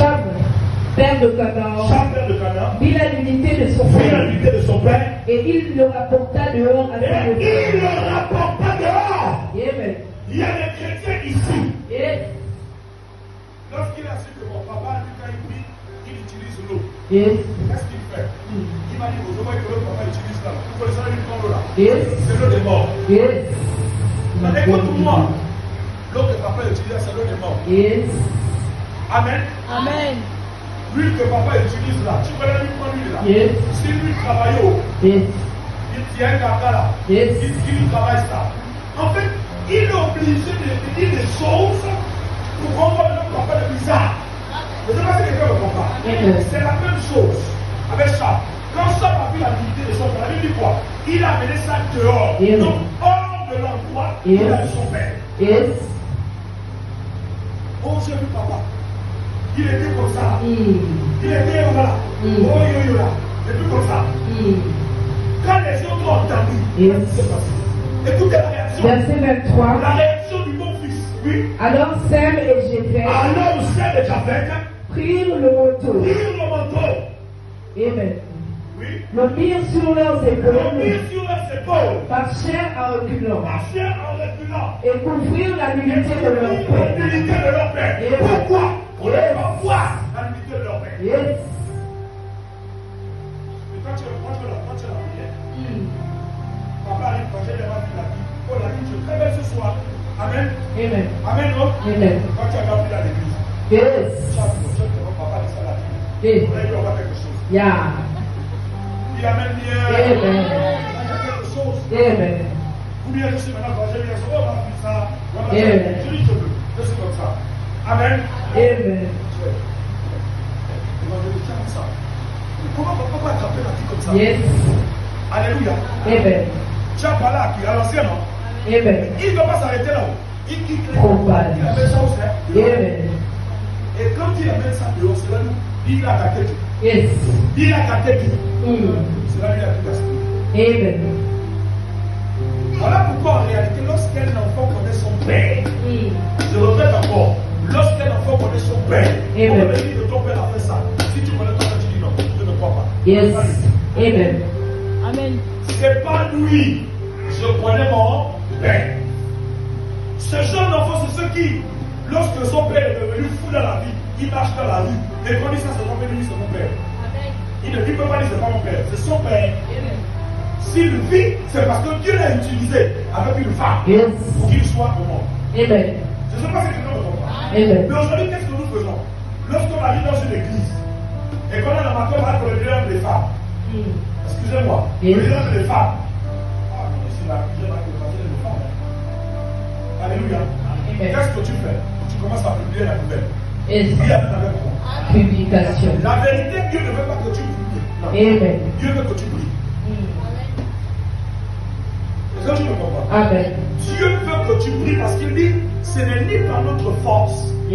Cham, père de Canaan, vit la nudité de son père, et il le rapporta dehors à son père. Amen. Il y a des chrétiens ici. Yes. Lorsqu'il a su que mon papa, quand il prie, il utilise l'eau. Yes. Qu'est-ce qu'il fait? Il m'a dit, vous voyez que l'eau, papa utilise là. Vous connaissez l'eau là? Yes. C'est l'eau des morts. Yes. Écoute-moi. L'eau que papa utilise, c'est l'eau des morts. Yes. Amen. Amen. L'huile que papa utilise là, tu connais l'huile là? Yes. Si lui travaille au, Yes. il tient un caca là. Yes. Il travaille ça. En fait, il est obligé de dire des choses pour comprendre le papa de bizarre. Je ne sais pas si quelqu'un me comprend. C'est la même chose avec ça. Quand ça a vu la dignité de son père, il dit quoi? Il a amené ça dehors. Yes. Donc, hors de l'endroit, Yes. il a de son père. Yes. Oh, j'ai vu papa. Il était comme ça. Mm. Il était là. Mm. Oh, yo, là. Et puis comme ça. Mm. Quand les autres ont entendu, Yes. qu'est-ce qui s'est passé? Écoutez la réaction. Verset 23. La réaction du bon fils. Oui. Alors Sem et Jépheth Alors, Sem et Japheth prirent le manteau. prirent le manteau. Amen. Oui. Le mirent sur leurs Ils épaules, mirent sur leurs épaules. marchèrent en reculant Marchèrent en reculant. et couvrirent la nudité de leur La père. nudité de leur père. Yes. Pourquoi? Pour ne Yes. pas voir la nudité de leur père. Yes. Mais quand tu la prière, Mm. papa arrive quand j'ai déjà vu la vie. Oh, la vie, je très belle ce soir. Amen. Amen. Amen, non? Amen. Quand tu as appris à l'église, Yes. chaque jour, papa dit ça la vie. Yes. On a dû avoir quelque chose. Yeah. Il amène bien. Amen. Il y a quelque chose. Amen. Ou bien je suis maintenant quand j'ai bien ça, oh, on a fait ça. Voilà, Amen. je dis je veux. Je suis comme ça. Amen. Amen. Ça. Comment papa a attrapé la vie comme ça? Yes. Alléluia. Amen. Tu as parlé à qui? À l'ancien, non? Amen. Il ne peut pas s'arrêter là-haut. Il quitte les Probable. Il amène ça au cerf. Amen. Et quand il amène ça dehors, c'est là où il a gâté tout. Yes. Il a gâté tout. Mm. C'est là où il a tout gaspillé. Amen. Voilà pourquoi en réalité, lorsqu'un enfant connaît son père, Mm. je répète encore, lorsqu'un enfant connaît son père, Amen. on me dit que ton père a fait ça. Si tu connais ton père, tu dis non, je ne crois pas. Yes. C'est pas lui. Amen. Amen. C'est pas lui. Je connais mon père. Ce jeune enfant, c'est ceux qui, lorsque son père est devenu fou dans la vie, il marche dans la rue. Et quand il dit ça, c'est mon père, il dit c'est mon père. Il ne peut pas dire c'est pas mon père, c'est son père. S'il vit, c'est parce que Dieu l'a utilisé avec une femme Yes. pour qu'il soit au monde. Amen. Je ne sais pas si quelqu'un me comprend. Amen. Mais aujourd'hui, qu'est-ce que nous faisons? Lorsqu'on arrive dans une église et qu'on a la matin pour le diable des femmes, Mm. excusez-moi, Yes. le diable des femmes. Ah, non, ici, là, j'ai pas que passer les femmes. Alléluia. Amen. Qu'est-ce que tu fais? Tu commences à publier la nouvelle. Yes. Dis avec moi. Publication. La vérité, Dieu ne veut pas que tu publies. Non. Amen. Dieu veut que tu pries. Est-ce que tu me comprends? Amen. Dieu veut que tu pries parce qu'il dit ce n'est ni par notre force,